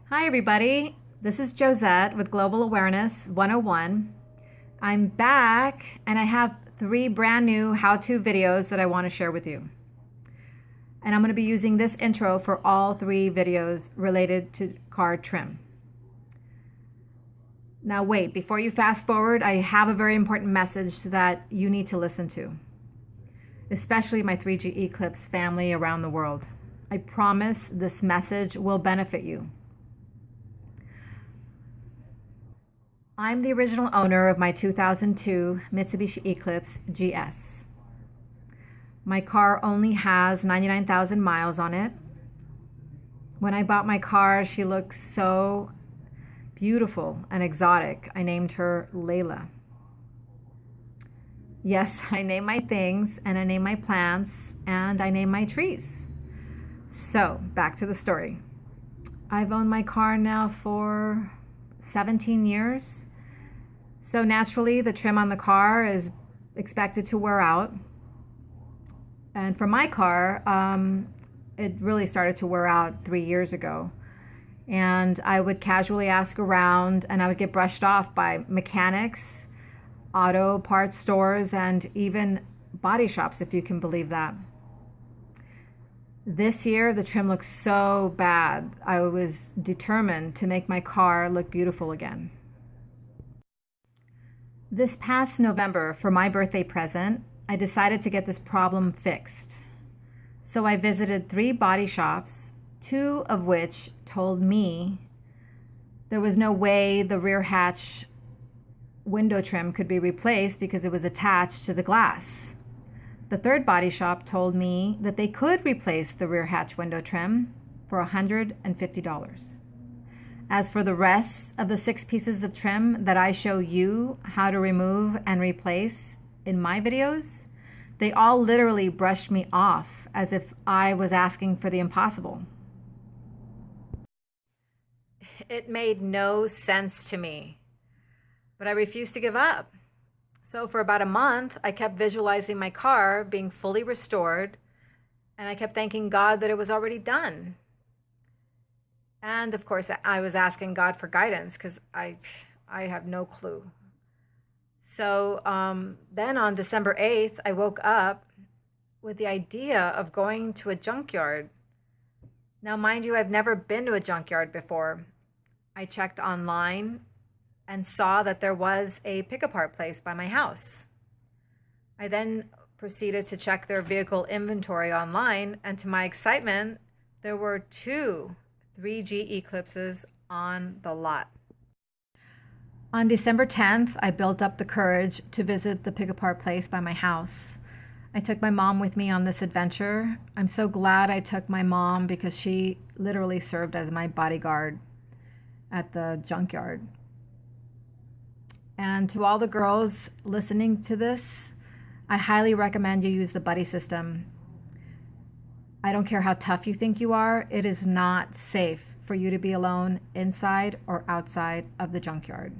Hi, everybody. This is Josette with Global Awareness 101. I'm back and I have 3 brand new how-to videos that I want to share with you. And I'm going to be using this intro for all 3 videos related to car trim. Now wait, before you fast forward, I have a very important message that you need to listen to, especially my 3G Eclipse family around the world. I promise this message will benefit you. I'm the original owner of my 2002 Mitsubishi Eclipse GS. My car only has 99,000 miles on it. When I bought my car, she looked so beautiful and exotic. I named her Layla. Yes, I name my things, and I name my plants, and I name my trees. So, back to the story. I've owned my car now for 17 years. So naturally, the trim on the car is expected to wear out. And for my car, it really started to wear out 3 years ago. And I would casually ask around, and I would get brushed off by mechanics, auto parts stores, and even body shops, if you can believe that. This year, the trim looked so bad. I was determined to make my car look beautiful again. This past November, for my birthday present, I decided to get this problem fixed. So I visited 3 body shops, 2 of which told me there was no way the rear hatch window trim could be replaced because it was attached to the glass. The 3rd body shop told me that they could replace the rear hatch window trim for $150. As for the rest of the 6 pieces of trim that I show you how to remove and replace in my videos, they all literally brushed me off as if I was asking for the impossible. It made no sense to me, but I refused to give up. So for about a month, I kept visualizing my car being fully restored, and I kept thanking God that it was already done. And of course, I was asking God for guidance because I have no clue. So then on December 8th, I woke up with the idea of going to a junkyard. Now, mind you, I've never been to a junkyard before. I checked online and saw that there was a pick-apart place by my house. I then proceeded to check their vehicle inventory online, and to my excitement, there were 2 3G Eclipses on the lot. On December 10th, I built up the courage to visit the pick-apart place by my house. I took my mom with me on this adventure. I'm so glad I took my mom because she literally served as my bodyguard at the junkyard. And to all the girls listening to this, I highly recommend you use the buddy system. I don't care how tough you think you are, it is not safe for you to be alone inside or outside of the junkyard.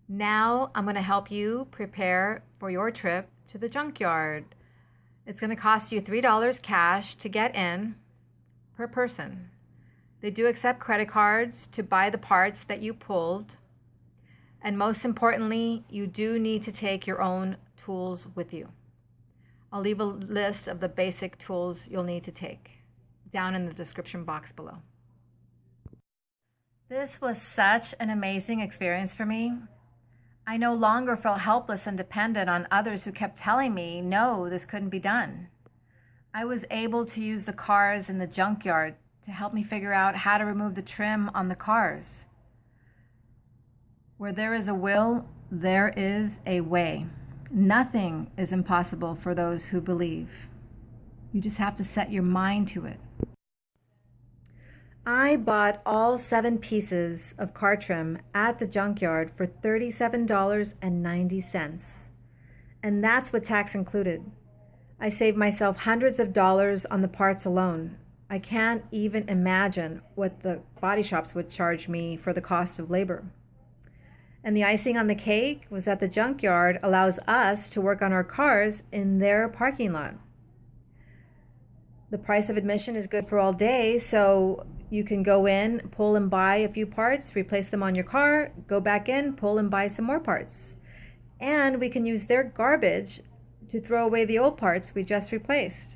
Now I'm going to help you prepare for your trip to the junkyard. It's going to cost you $3 cash to get in per person. They do accept credit cards to buy the parts that you pulled. And most importantly, you do need to take your own tools with you. I'll leave a list of the basic tools you'll need to take down in the description box below. This was such an amazing experience for me. I no longer felt helpless and dependent on others who kept telling me, no, this couldn't be done. I was able to use the cars in the junkyard to help me figure out how to remove the trim on the cars. Where there is a will, there is a way. Nothing is impossible for those who believe. You just have to set your mind to it. I bought all 7 pieces of car trim at the junkyard for $37.90. And that's with tax included. I saved myself hundreds of dollars on the parts alone. I can't even imagine what the body shops would charge me for the cost of labor. And the icing on the cake was that the junkyard allows us to work on our cars in their parking lot. The price of admission is good for all day, so you can go in, pull and buy a few parts, replace them on your car, go back in, pull and buy some more parts. And we can use their garbage to throw away the old parts we just replaced.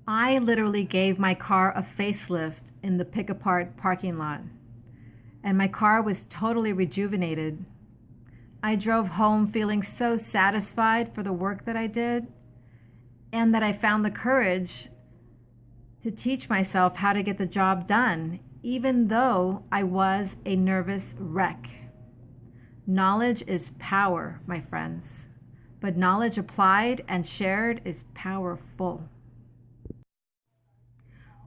I literally gave my car a facelift in the Pick Apart parking lot, and my car was totally rejuvenated. I drove home feeling so satisfied for the work that I did, and that I found the courage to teach myself how to get the job done, even though I was a nervous wreck. Knowledge is power, my friends, but knowledge applied and shared is powerful.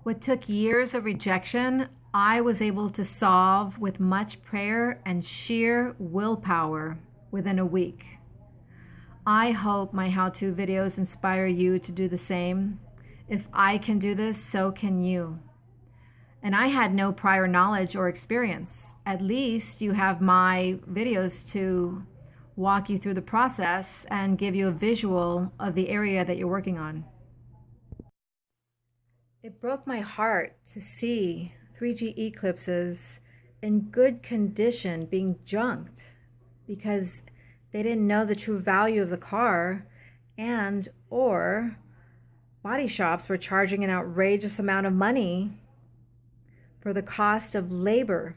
What took years of rejection, I was able to solve with much prayer and sheer willpower within a week. I hope my how-to videos inspire you to do the same. If I can do this, so can you. And I had no prior knowledge or experience. At least you have my videos to walk you through the process and give you a visual of the area that you're working on. It broke my heart to see 3G Eclipses in good condition being junked because they didn't know the true value of the car, and or body shops were charging an outrageous amount of money for the cost of labor.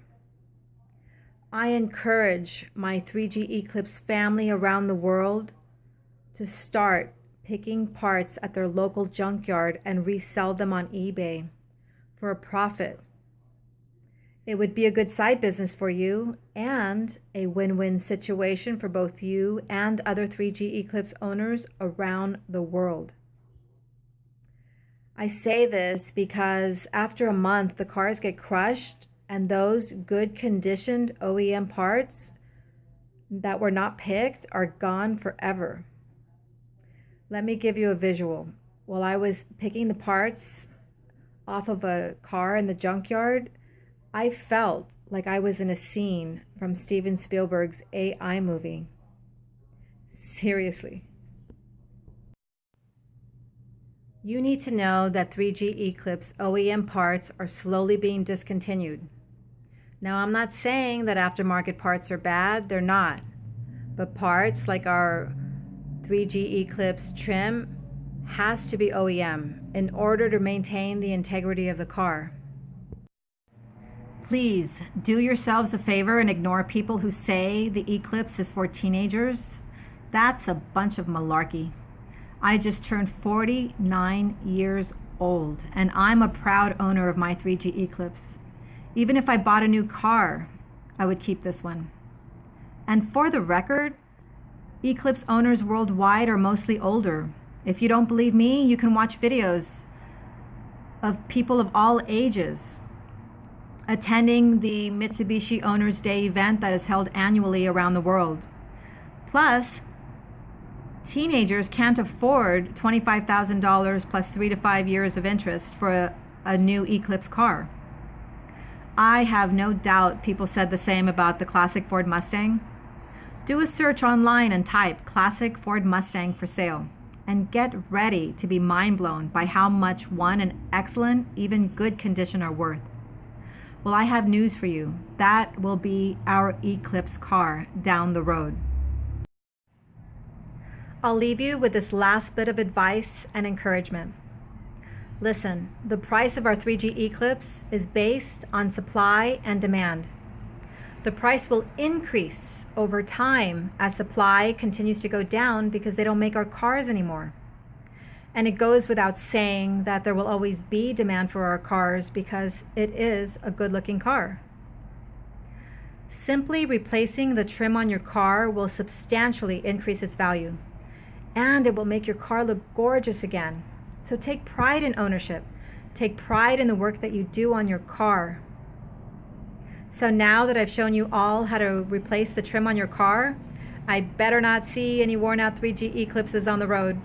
I encourage my 3G Eclipse family around the world to start picking parts at their local junkyard and resell them on eBay for a profit. It would be a good side business for you and a win-win situation for both you and other 3G Eclipse owners around the world. I say this because after a month, the cars get crushed and those good conditioned OEM parts that were not picked are gone forever. Let me give you a visual. While I was picking the parts off of a car in the junkyard, I felt like I was in a scene from Steven Spielberg's AI movie. Seriously. You need to know that 3G Eclipse OEM parts are slowly being discontinued. Now, I'm not saying that aftermarket parts are bad, they're not. But parts like our 3G Eclipse trim has to be OEM in order to maintain the integrity of the car. Please do yourselves a favor and ignore people who say the Eclipse is for teenagers. That's a bunch of malarkey. I just turned 49 years old, and I'm a proud owner of my 3G Eclipse. Even if I bought a new car, I would keep this one. And for the record, Eclipse owners worldwide are mostly older. If you don't believe me, you can watch videos of people of all ages attending the Mitsubishi Owners Day event that is held annually around the world. Plus, teenagers can't afford $25,000 plus 3 to 5 years of interest for a new Eclipse car. I have no doubt people said the same about the classic Ford Mustang. Do a search online and type classic Ford Mustang for sale and get ready to be mind blown by how much one in excellent, even good condition are worth. Well, I have news for you. That will be our Eclipse car down the road. I'll leave you with this last bit of advice and encouragement. Listen, the price of our 3G Eclipse is based on supply and demand. The price will increase over time as supply continues to go down because they don't make our cars anymore. And it goes without saying that there will always be demand for our cars because it is a good-looking car. Simply replacing the trim on your car will substantially increase its value, and it will make your car look gorgeous again. So take pride in ownership. Take pride in the work that you do on your car. So now that I've shown you all how to replace the trim on your car, I better not see any worn out 3G Eclipses on the road.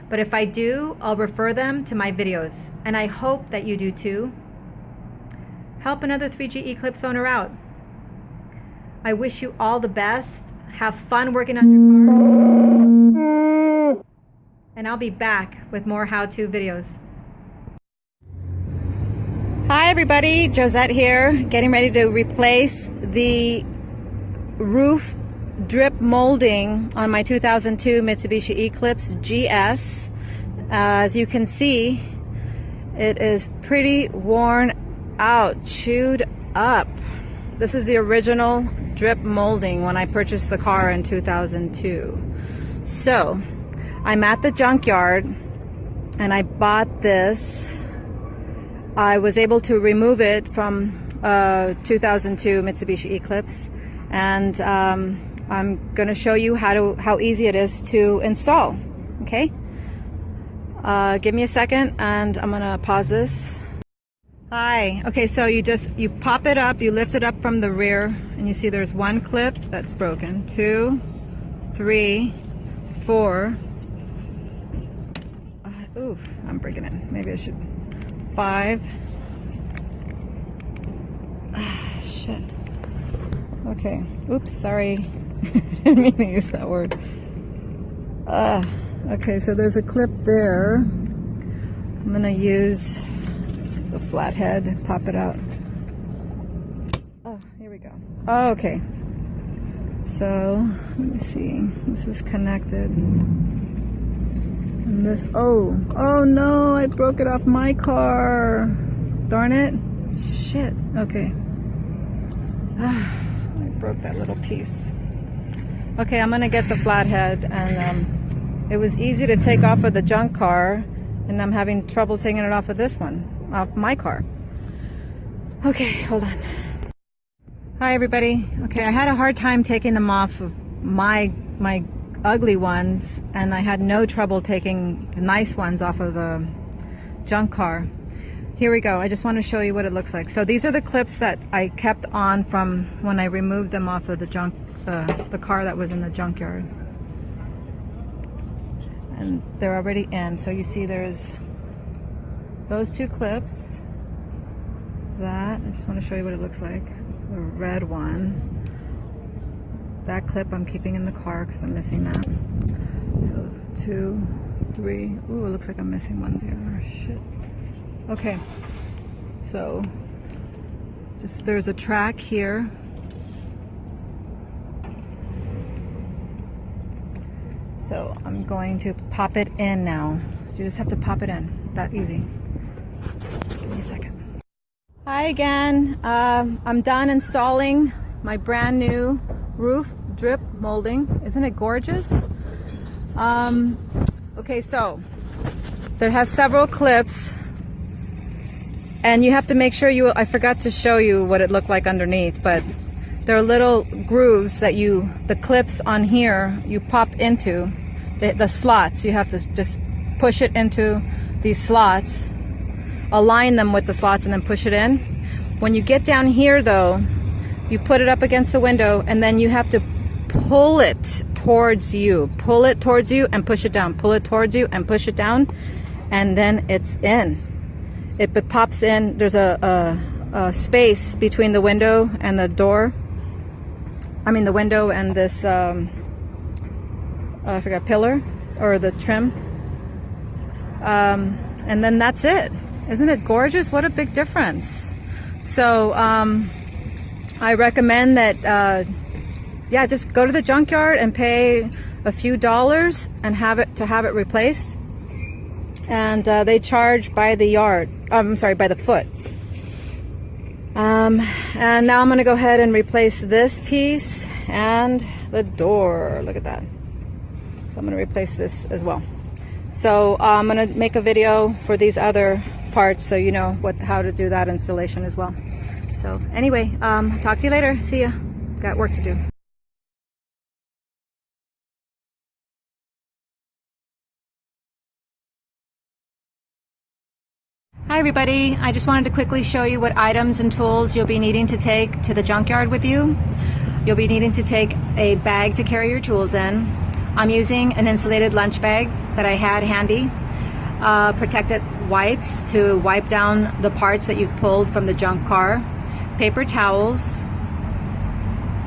But if I do, I'll refer them to my videos, and I hope that you do too. Help another 3G Eclipse owner out. I wish you all the best. Have fun working on your car. And I'll be back with more how-to videos. Hi everybody, Josette here, getting ready to replace the roof drip molding on my 2002 Mitsubishi Eclipse GS. As you can see, it is pretty worn out, chewed up. This is the original drip molding when I purchased the car in 2002. So, I'm at the junkyard and I bought this. I was able to remove it from 2002 Mitsubishi Eclipse, and I'm going to show you how easy it is to install. Okay, give me a second, and I'm going to pause this. Hi. Okay, so you pop it up, you lift it up from the rear, and you see there's one clip that's broken. 2, 3, 4. Oof, I'm breaking it. Maybe I should. 5. Shit. Okay. Oops, sorry. Didn't mean to use that word. Okay, so there's a clip there. I'm gonna use the flathead, pop it out. Oh, here we go. Oh, okay. So, let me see. This is connected. And this, oh no, I broke it off my car. Darn it. Shit. Okay. I broke that little piece. Okay, I'm gonna get the flathead, and it was easy to take off of the junk car, and I'm having trouble taking it off of this one, off my car. Okay, hold on. Hi everybody. Okay, I had a hard time taking them off of my ugly ones, and I had no trouble taking the nice ones off of the junk car. Here we go. I just want to show you what it looks like. So these are the clips that I kept on from when I removed them off of the the car that was in the junkyard, and they're already in. So you see there's those two clips. That, I just want to show you what it looks like. The red one. That clip I'm keeping in the car because I'm missing that. So 2, 3. Ooh, it looks like I'm missing one there. Shit. Okay. So there's a track here. So I'm going to pop it in now. You just have to pop it in. That easy. Give me a second. Hi again. I'm done installing my brand new roof drip molding. Isn't it gorgeous? Okay, so there has several clips, and you have to make sure I forgot to show you what it looked like underneath, but there are little grooves that the clips on here, you pop into the slots. You have to just push it into these slots, align them with the slots, and then push it in. When you get down here though, you put it up against the window, and then you have to pull it towards you. Pull it towards you and push it down. Pull it towards you and push it down, and then it's in. It pops in. There's a space between the window and the door. I mean the window and this, I forgot, pillar or the trim. And then that's it. Isn't it gorgeous? What a big difference. So, I recommend that, yeah, just go to the junkyard and pay a few dollars and have it replaced. And they charge by the yard. I'm sorry, by the foot. And now I'm going to go ahead and replace this piece and the door. Look at that. So I'm going to replace this as well. So I'm going to make a video for these other parts so you know how to do that installation as well. So anyway, talk to you later. See ya. Got work to do. Hi everybody. I just wanted to quickly show you what items and tools you'll be needing to take to the junkyard with you. You'll be needing to take a bag to carry your tools in. I'm using an insulated lunch bag that I had handy. Protectant wipes to wipe down the parts that you've pulled from the junk car. Paper towels,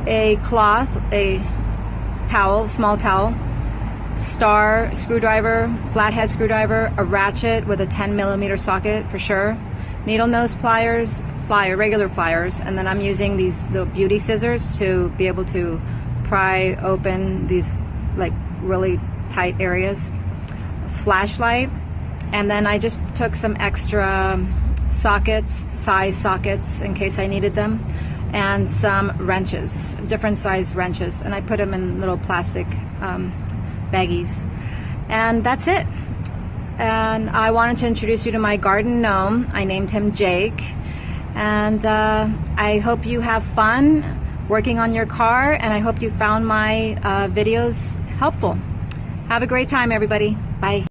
a cloth, a towel, small towel, star screwdriver, flathead screwdriver, a ratchet with a 10mm socket for sure, needle nose pliers, regular pliers, and then I'm using these little beauty scissors to be able to pry open these like really tight areas. Flashlight, and then I just took some extra size sockets in case I needed them, and some wrenches, different size wrenches, and I put them in little plastic baggies, and that's it. And I wanted to introduce you to my garden gnome. I named him Jake, and I hope you have fun working on your car, and I hope you found my videos helpful. Have a great time, everybody. Bye.